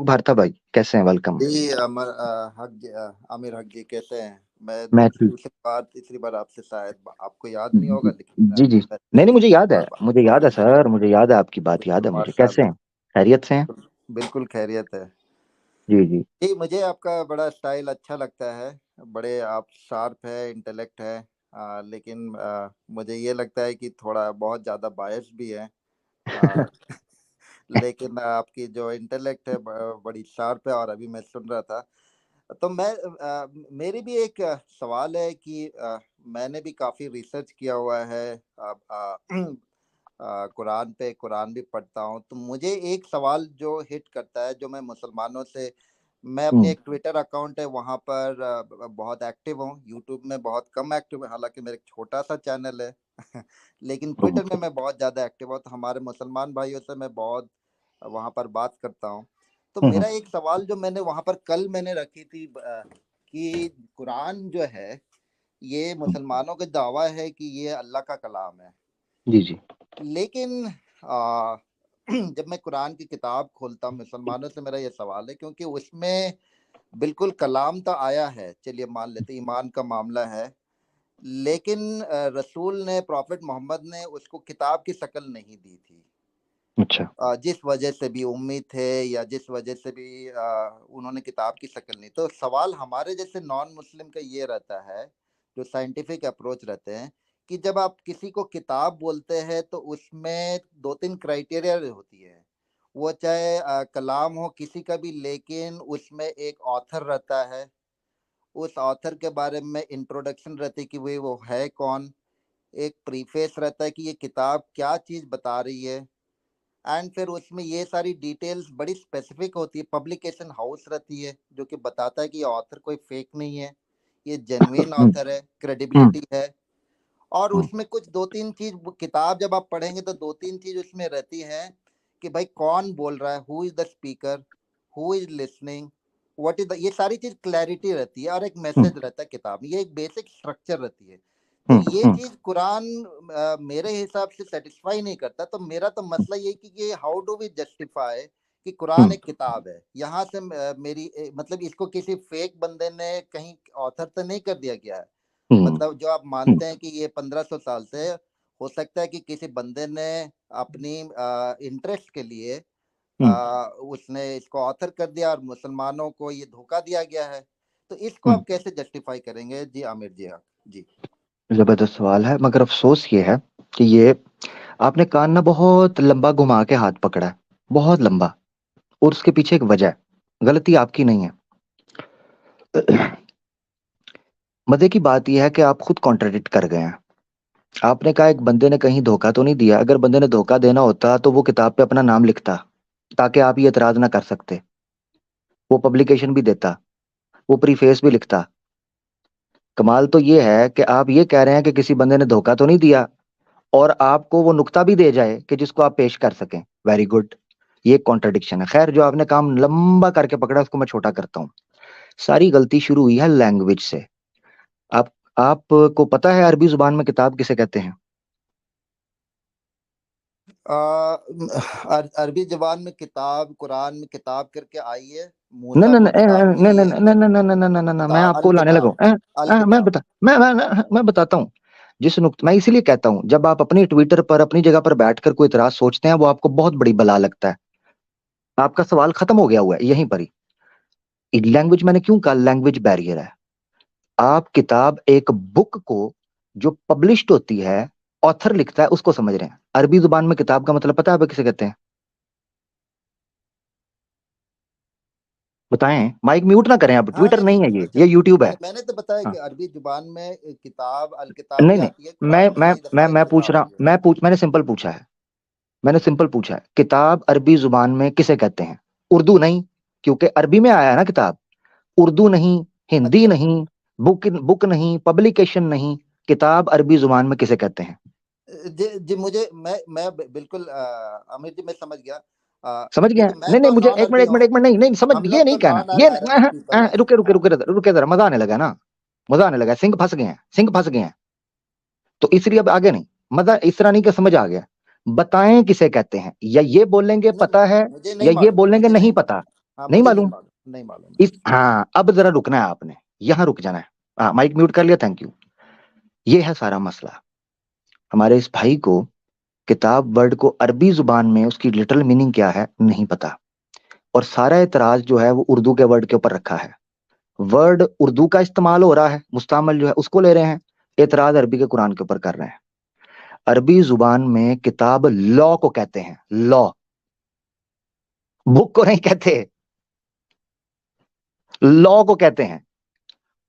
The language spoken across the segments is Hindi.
भारता भाई कैसे हैं? वेलकम। जी आमिर हक जी कैसे हैं? मैं मैं ठीक। तीसरी बार आपसे, शायद आपको याद नहीं होगा, लेकिन जी जी, नहीं नहीं, मुझे याद है, मुझे याद है जी, सर, मुझे याद है, आपकी बात याद है मुझे। कैसे माशाल्लाह। हैं? खैरियत से हैं? बिल्कुल खैरियत है। जी जी। जी, मुझे आपका बड़ा स्टाइल अच्छा लगता है। बड़े आप शार्प है, इंटेलेक्ट है। लेकिन मुझे ये लगता है कि थोड़ा बहुत ज़्यादा बायस भी है। आ, लेकिन आपकी जो इंटेलेक्ट है बड़ी शार्प है। और अभी मैं सुन रहा था, तो मेरी भी एक सवाल है कि मैंने भी काफ़ी रिसर्च किया हुआ है। कुरान भी पढ़ता हूँ, तो मुझे एक सवाल जो हिट करता है, जो मैं मुसलमानों से, मैं अपनी हम्म। एक ट्विटर अकाउंट है वहाँ पर बहुत एक्टिव हूँ। यूट्यूब में बहुत कम एक्टिव है, हालांकि मेरा एक छोटा सा चैनल है लेकिन ट्विटर में हम्म। मैं बहुत ज़्यादा एक्टिव हूँ, तो हमारे मुसलमान भाइयों से मैं बहुत वहाँ पर बात करता हूँ। तो हम्म। मेरा एक सवाल जो मैंने वहाँ पर कल मैंने रखी थी, कि कुरान जो है, ये मुसलमानों का दावा है कि ये अल्लाह का कलाम है। जी जी। लेकिन जब मैं कुरान की किताब खोलता हूँ, मुसलमानों से मेरा ये सवाल है, क्योंकि उसमें बिल्कुल कलाम तो आया है, चलिए मान लेते ईमान का मामला है, लेकिन रसूल ने, प्रॉफिट मोहम्मद ने उसको किताब की शक्ल नहीं दी थी। अच्छा। जिस वजह से भी उम्मीद थे, या जिस वजह से भी उन्होंने किताब की शक्ल नहीं, तो सवाल हमारे जैसे नॉन मुस्लिम का ये रहता है, जो साइंटिफिक अप्रोच रहते हैं, कि जब आप किसी को किताब बोलते हैं तो उसमें दो तीन क्राइटेरिया होती है। वो चाहे कलाम हो किसी का भी, लेकिन उसमें एक ऑथर रहता है। उस ऑथर के बारे में इंट्रोडक्शन रहती है कि वो है कौन। एक प्रीफेस रहता है कि ये किताब क्या चीज़ बता रही है। एंड फिर उसमें ये सारी डिटेल्स बड़ी स्पेसिफिक होती है। पब्लिकेशन हाउस रहती है जो कि बताता है कि ये ऑथर कोई फेक नहीं है, ये जेन्युइन हम्म। ऑथर है, हम्म। क्रेडिबिलिटी है। और हम्म। उसमें कुछ दो तीन चीज, किताब जब आप पढ़ेंगे तो दो तीन चीज उसमें रहती है, कि भाई कौन बोल रहा है, who is the speaker, who is listening, what is the, ये सारी चीज क्लैरिटी रहती है, और एक हम्म। मैसेज रहता है किताब में। ये एक बेसिक स्ट्रक्चर रहती है। तो हम्म। ये हम्म। चीज कुरान मेरे हिसाब से सेटिस्फाई नहीं करता। तो मेरा तो मसला ये कि ये हाउ डू वी जस्टिफाई कि कुरान हम्म। एक किताब है। यहाँ से मेरी मतलब इसको किसी फेक बंदे ने कहीं ऑथर तो नहीं कर दिया गया है। हम्म। मतलब जो आप हम्म। मानते हैं कि ये 1500 साल से, हो सकता है कि किसी बंदे ने अपनी इंटरेस्ट के लिए हम्म। उसने इसको ऑथर कर दिया, और मुसलमानों को ये धोखा दिया गया है। तो इसको हम्म। आप कैसे जस्टिफाई करेंगे जी आमिर जी, आप जी? जबरदस्त सवाल है, मगर अफसोस ये है कि ये आपने कान ना बहुत लंबा घुमा के हाथ पकड़ा है, बहुत लंबा। और उसके पीछे एक वजह है, गलती आपकी नहीं है। मजे की बात यह है कि आप खुद कॉन्ट्रडिक्ट कर गए हैं। आपने कहा एक बंदे ने कहीं धोखा तो नहीं दिया। अगर बंदे ने धोखा देना होता तो वो किताब पे अपना नाम लिखता, ताकि आप ये एतराज ना कर सकते। वो पब्लिकेशन भी देता, वो प्रीफेस भी लिखता। कमाल तो ये है कि आप ये कह रहे हैं कि किसी बंदे ने धोखा तो नहीं दिया, और आपको वो नुक्ता भी दे जाए कि जिसको आप पेश कर सकें। Very good. ये कॉन्ट्रडिक्शन है। खैर, जो आपने काम लंबा करके पकड़ा उसको मैं छोटा करता हूँ। सारी गलती शुरू हुई है लैंग्वेज से। आप आपको पता है अरबी जुबान में किताब किसे कहते हैं? अरबी जबान में किताब, कुरान में किताब करके आई है। न मूसा न न को किताब न नहीं न है। न न न न न न न मैं अल आपको लाने लगा किताब, हूं। अल मैं किताब। बता मैं बताता हूँ। जिस नुक्ता मैं इसीलिए कहता हूँ, जब आप अपनी ट्विटर पर अपनी जगह पर बैठकर कोई इतराज सोचते हैं, वो आपको बहुत बड़ी बला लगता है। आपका सवाल खत्म हो गया हुआ है यहीं पर ही। लैंग्वेज, मैंने क्यों कहा लैंग्वेज बैरियर है। आप किताब, एक बुक को जो पब्लिश्ड होती है, ऑथर लिखता है, उसको समझ रहे हैं। अरबी जुबान में किताब का मतलब पता है आप किसे कहते हैं? बताएं। माइक म्यूट ना करें, आप हाँ ट्विटर नहीं नहीं है, नहीं, ये यूट्यूब है। मैंने तो बताया कि हाँ। अरबी जुबान में किताब, अल किताब भी नहीं नहीं, आती है, कुरान में कई दफा मैं अल पूछ किताब रहा आई है। मैंने सिंपल पूछा है। मैंने सिंपल पूछा है, किताब अरबी जुबान में किसे कहते हैं? उर्दू नहीं, क्योंकि अरबी में आया है ना किताब। उर्दू नहीं, हिंदी अच्छा नहीं, बुक बुक नहीं, पब्लिकेशन नहीं। किताब अरबी जुबान में किसे कहते हैं? जी जी, मुझे मैं बिल्कुल आमिर जी मैं समझ गया। समझ गया? देखिए मैं नहीं नहीं, तो मुझे नॉन एक मिनट अरबी एक मिनट हूँ। एक मिनट, नहीं नहीं, समझ हम ये लोग नहीं तो कहना नॉन ये। अरबिक पीपल है। रुके रुके हाँ रुके रुके जरा, मजा आने लगा ना। मजा आने लगा, सिंह फंस गए हैं, सिंह फंस गए हैं। तो इसलिए अब आगे नहीं। मजा इस तरह नहीं कि समझ आ गया। बताएं किसे कहते हैं, या ये बोलेंगे नहीं, पता है, मुझे नहीं या ये मालूम है, बोलेंगे मुझे नहीं नहीं मालूम। पता। हाँ नहीं मुझे नहीं मालूम? मालूम, नहीं मालूम है। इस हाँ, अब जरा रुकना है आपने, यहां रुक जाना है। हाँ, माइक म्यूट कर लिया, थैंक यू। ये है सारा मसला। हमारे इस भाई को किताब वर्ड को अरबी जुबान में उसकी लिटरल मीनिंग क्या है नहीं पता, और सारा एतराज जो है वो उर्दू के वर्ड के ऊपर रखा है। वर्ड उर्दू का इस्तेमाल हो रहा है, मुस्तमल जो है उसको ले रहे हैं, एतराज अरबी के कुरान के ऊपर कर रहे हैं। अरबी जुबान में किताब लॉ को कहते हैं, लॉ, बुक को नहीं कहते, लॉ को कहते हैं।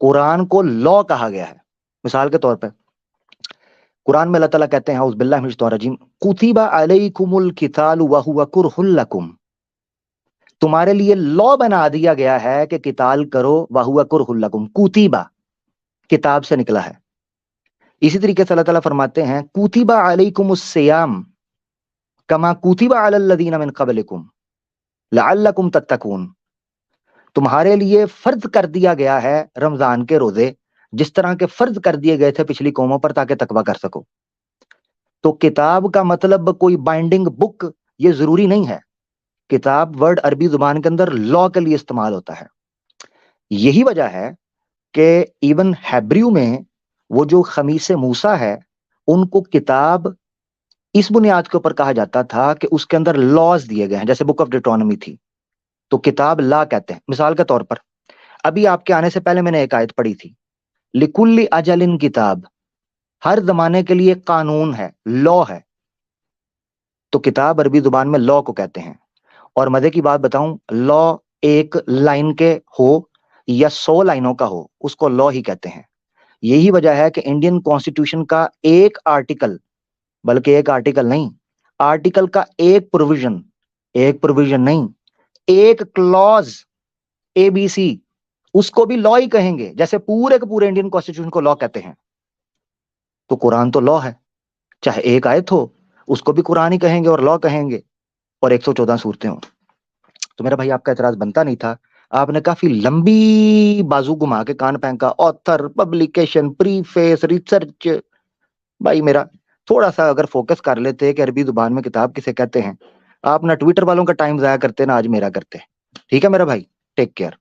कुरान को लॉ कहा गया है। मिसाल के तौर पे कुरान में अल्लाह ताला कहते हैं, औज़ बिल्लाहि मिनश शैतानिर रजीम, कुतिबा अलैकुमुल कितालु व हुवा कुरहुल लकुम, तुम्हारे लिए लॉ बना दिया गया है कि किताल करो, व हुवा कुरहुल लकुम, कुतिबा किताब से निकला है। इसी तरीके से अल्लाह ताला फरमाते हैं, कुतिबा अलैकुमुस सियाम कमा कुतिबा अलल लदीना मिन क़ब्लिकुम लअल्लकुम तत्तकून, तुम्हारे लिए फर्ज कर दिया गया है रमजान के रोजे, जिस तरह के फर्ज कर दिए गए थे पिछली कौमों पर, ताकि तकवा कर सको। तो किताब का मतलब कोई बाइंडिंग बुक, ये जरूरी नहीं है। किताब वर्ड अरबी जुबान के अंदर लॉ के लिए इस्तेमाल होता है। यही वजह है कि इवन हैब्रियू में वो जो खमीसे मूसा है, उनको किताब इस बुनियाद के ऊपर कहा जाता था कि उसके अंदर लॉज दिए गए हैं, जैसे बुक ऑफ डिट्रोनॉमी थी, तो किताब ला कहते हैं। मिसाल के तौर पर अभी आपके आने से पहले मैंने एक आयत पढ़ी थी, लिकुल्ली अजलिन किताब, हर जमाने के लिए कानून है, लॉ है। तो किताब अरबी जुबान में लॉ को कहते हैं। और मजे की बात बताऊं, लॉ एक लाइन के हो या 100 लाइनों का हो, उसको लॉ ही कहते हैं। यही वजह है कि इंडियन कॉन्स्टिट्यूशन का एक आर्टिकल, बल्कि एक आर्टिकल नहीं, आर्टिकल का एक प्रोविजन नहीं, एक क्लॉज, एबीसी, उसको भी लॉ ही कहेंगे, जैसे पूरे के पूरे इंडियन कॉन्स्टिट्यूशन को लॉ कहते हैं। तो कुरान तो लॉ है, चाहे एक आयत हो उसको भी कुरान ही कहेंगे और लॉ कहेंगे, और 114 सूरतें हो। तो मेरा भाई आपका एतराज बनता नहीं था। आपने काफी लंबी बाजू घुमा के कान फेंका, ऑथर, पब्लिकेशन, प्रीफेस, रिसर्च। भाई मेरा थोड़ा सा अगर फोकस कर लेते कि अरबी जुबान में किताब किसे कहते हैं, आप ना ट्विटर वालों का टाइम जाया करते ना आज मेरा करते। ठीक है मेरा भाई, टेक केयर।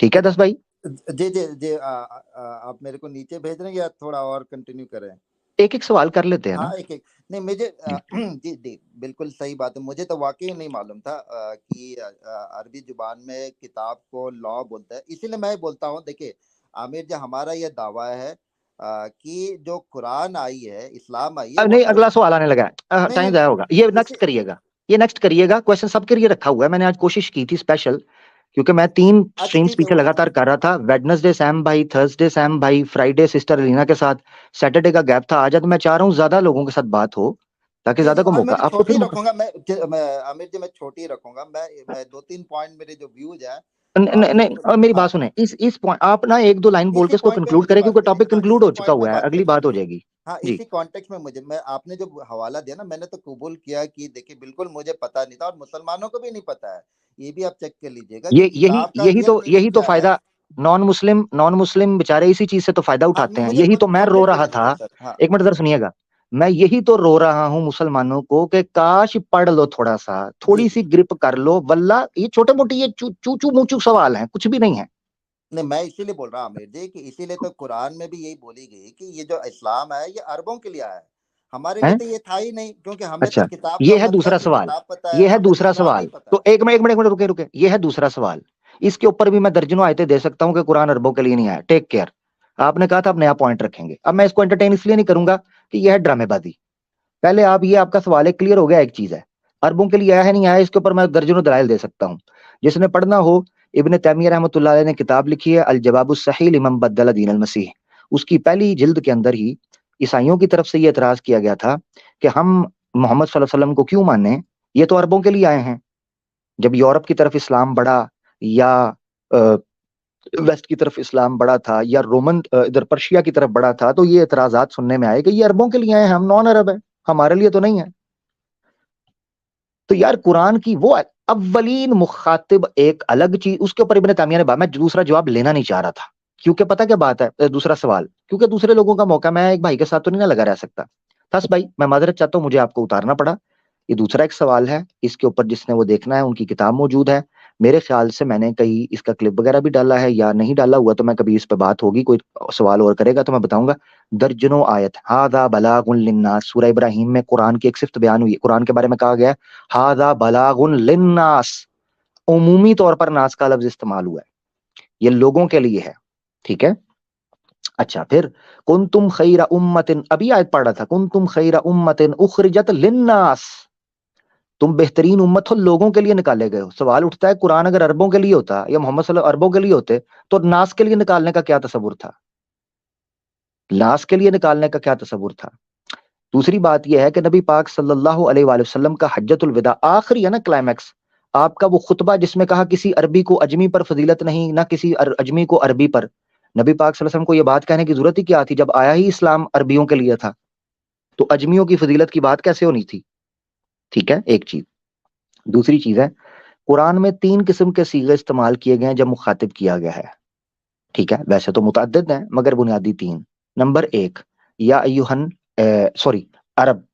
ठीक है 10 भाई। जी जी जी, आप मेरे को नीचे भेज रहे हैं या थोड़ा और कंटिन्यू करें? एक एक सवाल कर लेते हैं ना। हाँ एक एक, नहीं मुझे जी। जी जी बिल्कुल सही बात है। मुझे तो वाकई नहीं मालूम था कि अरबी जुबान में किताब को लॉ बोलता है। इसीलिए मैं बोलता हूँ, देखिए आमिर जी, हमारा ये दावा है कि जो कुरान आई है, इस्लाम आई है, अब वो नहीं, अगला सवाल आने लगा है, नहीं टाइम नहीं जाया होगा, ये नेक्स्ट इसी करिएगा। ये नेक्स्ट करिएगा, क्वेश्चन सबके लिए रखा हुआ है, मैंने आज कोशिश की थी स्पेशल, क्योंकि मैं 3 अच्छा स्ट्रीम्स ठीक है पीछे लगातार कर रहा था। वेडनेसडे सैम भाई, थर्सडे सैम भाई, फ्राइडे सिस्टर लीना के साथ, सैटरडे का गैप था। आज तो मैं चाह रहा हूँ ज्यादा लोगों के साथ बात हो, ताकि जी जी, ज्यादा को और मौका, मैंने आपको छोटी फिर ही मौका। रखूंगा। मैं आमिर जी, मैं छोटी ही रखूंगा। मैं 2-3 पॉइंट मेरे जो व्यूज है नहीं नहीं, बिल्कुल। और मेरी हाँ, बात सुने, इस पॉइंट आप ना 1-2 लाइन बोल इसी के इसको पॉइंट पे कंक्लूड मुझे करें, बात क्योंकि करनी है। टॉपिक हाँ, कंक्लूड इसी हो चुका पॉइंट पे हुआ है, बात अगली करनी है बात हो मुझे। जाएगी। हाँ, जी। इसी कॉन्टेक्स्ट में मुझे, मैं आपने जो हवाला दिया ना, मैंने तो कबूल किया कि देखिए बिल्कुल मुझे पता नहीं था, और मुसलमानों को भी नहीं पता है। ये भी आप चेक कर लीजिएगा कि ये यही किताब का यही रियल तो मीनिंग यही तो क्या है। फायदा, नॉन मुस्लिम बेचारे इसी चीज से तो फायदा हाँ, उठाते हैं। मुझे यही तो मैं रो कॉन्टेक्स्ट रहा बताइए था। सर। हाँ एक मिनट जरा सुनिएगा, मैं यही तो रो रहा हूं मुसलमानों को कि काश पढ़ लो थोड़ा सा, जी थोड़ी जी, सी ग्रिप कर लो, वल्ला ये छोटे मोटे ये चूचू मूचू सवाल हैं, कुछ भी नहीं है। नहीं मैं इसीलिए बोल रहा हूँ आमिर जी कि इसीलिए तो कुरान में भी यही बोली गई कि ये जो इस्लाम है ये अरबों के लिए आया है। हमारे लिए हैं? तो ये था ही नहीं, क्योंकि हमें तो अच्छा, किताब का ये है दूसरा मतलब भी सवाल, किताब पता है, ये है हमें तो दूसरा कुरान नहीं सवाल। पता तो है। एक मिनट रुके रुके, ये है दूसरा सवाल। इसके ऊपर भी मैं दर्जनों आयतें दे सकता हूं कि कुरान अरबों के लिए नहीं आया। Take care. आपने कहा था आप नया पॉइंट रखेंगे, अब मैं इसको एंटरटेन इसलिए नहीं करूंगा कि यह है ड्रामेबाजी। पहले आप, ये आपका सवाल है, क्लियर हो गया। एक चीज है, अरबों के लिए आया है नहीं आया, इसके ऊपर मैं दर्जनों दलाइल दे सकता हूँ। जिसने पढ़ना हो, इब्न तैमिया रहमतुल्लाह अलैह ने किताब लिखी है अल जवाबुस सही लिमन बद्दल दीन अल मसीह। उसकी पहली जिल्द के अंदर ही ईसाइयों की तरफ से ये एतराज किया गया था कि हम मोहम्मद सल्लल्लाहु अलैहि वसल्लम को क्यों माने, ये तो अरबों के लिए आए हैं। जब यूरोप की तरफ इस्लाम बढ़ा, या वेस्ट की तरफ इस्लाम बढ़ा था, या रोमन इधर पर्शिया की तरफ बढ़ा था, तो ये एतराजात सुनने में आए कि ये अरबों के लिए आए हैं, हम नॉन अरब है, हमारे लिए तो नहीं है। तो यार कुरान की वो अव्वलीन मुखातिब एक अलग चीज, उसके ऊपर इब्ने तामिया ने बात, मैं दूसरा जवाब लेना नहीं चाह रहा था, क्योंकि पता क्या बात है, दूसरा सवाल, क्योंकि दूसरे लोगों का मौका, मैं एक भाई के साथ तो नहीं ना लगा रह सकता। बस भाई मैं माजरत चाहता हूँ, मुझे आपको उतारना पड़ा। ये दूसरा एक सवाल है, इसके ऊपर जिसने वो देखना है उनकी किताब मौजूद है। मेरे ख्याल से मैंने कहीं इसका क्लिप वगैरह भी डाला है, या नहीं डाला हुआ तो मैं कभी इस पे बात होगी, कोई सवाल और करेगा तो मैं बताऊंगा। दर्जनों आयत, हादा बलागुन लिन्नास, सूरह इब्राहिम में कुरान की एक सिफ्त बयान हुई है, कुरान के बारे में कहा गया है हादा बलागुन लिन्नास, उमूमी तौर पर नास का लफ्ज इस्तेमाल हुआ है, ये लोगों के लिए है। ठीक है। अच्छा, फिर कुंतुम खैरा उम्मतिन, अभी आयत पढ़ रहा था, कुंतुम खैरा उम्मतिन उखरिजत लिन्नास, तुम बेहतरीन उम्मत हो, लोगों के लिए निकाले गए हो। सवाल उठता है, कुरान अगर अरबों के लिए होता या मोहम्मद सल्लल्लाहु अलैहि वसल्लम अरबों के लिए होते तो नास के लिए निकालने का क्या तसव्वुर था? नास के लिए निकालने का क्या तसव्वुर था? दूसरी बात यह है कि नबी पाक सल्लल्लाहु अलैहि वसल्लम का हज्जतुल विदा आखिरी है ना, क्लाइमैक्स आपका वो खुतबा जिसमें कहा किसी अरबी को अजमी पर फजीलत नहीं, ना किसी अजमी को अरबी पर। नबी पाक सल्लल्लाहु अलैहि वसल्लम को यह बात कहने की जरूरत ही क्या थी जब आया ही इस्लाम अरबियों के लिए था, तो अजमियों की फजीलत की बात कैसे होनी थी? ठीक है, एक चीज। दूसरी चीज है, कुरान में 3 किस्म के सीगे इस्तेमाल किए गए हैं जब मुखातिब किया गया है। ठीक है, वैसे तो मुतअद्दिद हैं मगर बुनियादी 3। नंबर 1, या अय्युहन, सॉरी, अरब।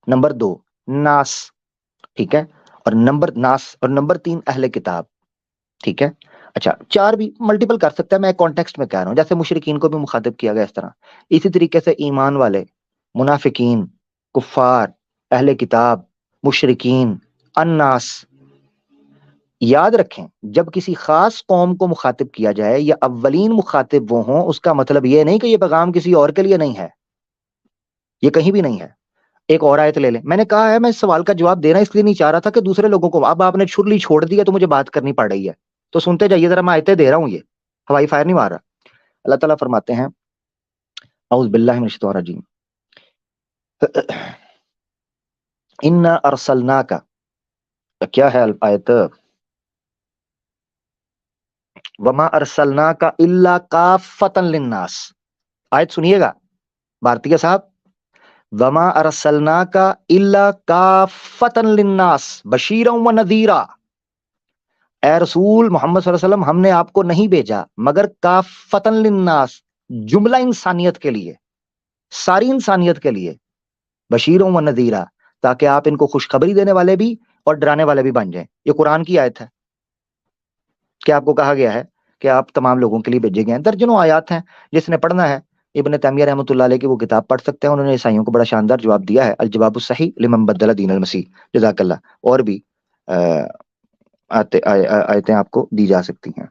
नंबर 2, नास। ठीक है। और नंबर 3, अहले किताब। ठीक है। अच्छा, 4 भी मल्टीपल कर सकता है, मैं कॉन्टेक्स्ट में कह रहा हूं, जैसे मुशरिकीन को भी मुखातिब किया गया इस तरह। इसी तरीके से ईमान वाले, मुनाफिकीन, कुफ्फार, अहले किताब, मुशरिकीन, अन्नास। याद रखें, जब किसी खास कौम को मुखातिब किया जाए या अव्वलीन मुखातिब वो हों, उसका मतलब ये नहीं कि ये पैगाम किसी और के लिए नहीं है, ये कहीं भी नहीं है। एक और आयत ले लें, मैंने कहा है मैं इस सवाल का जवाब देना इसलिए नहीं चाह रहा था कि दूसरे लोगों को, अब आपने छुरली छोड़ दी है तो मुझे बात करनी पड़ रही है, तो सुनते जाइए जरा, मैं आयतें दे रहा हूं, ये हवाई फायर नहीं मार रहा। अल्लाह ताला फरमाते हैं, औज़ बिल्लाहि मिनश शैतानिर रजीम, इन्ना अरसलनाका, क्या है आयत, वमा अरसलनाका इल्ला काफतन लिन्नास। आयत सुनिएगा भारतीय साहब, वमा अरसलनाका इल्ला काफतन लिन्नास बशीरन व नज़ीरा। ए रसूल मोहम्मद सल्लल्लाहु अलैहि वसल्लम, हमने आपको नहीं भेजा मगर काफतन लिन्नास, जुमला इंसानियत के लिए, सारी इंसानियत के लिए, बशीरों व नज़ीरा, ताकि आप इनको खुशखबरी देने वाले भी और डराने वाले भी बन जाएं। ये कुरान की आयत है कि आपको कहा गया है कि आप तमाम लोगों के लिए भेजे गए हैं। दर्जनों आयात हैं, जिसने पढ़ना है इब्न तैमिया रहमतुल्लाह अलैह की वो किताब पढ़ सकते हैं, उन्होंने ईसाइयों को बड़ा शानदार जवाब दिया है, अल जवाबुस सही लिमन बद्दल दीन अल मसीह। जज़ाकल्लाह। और भी आयतें आपको दी जा सकती हैं।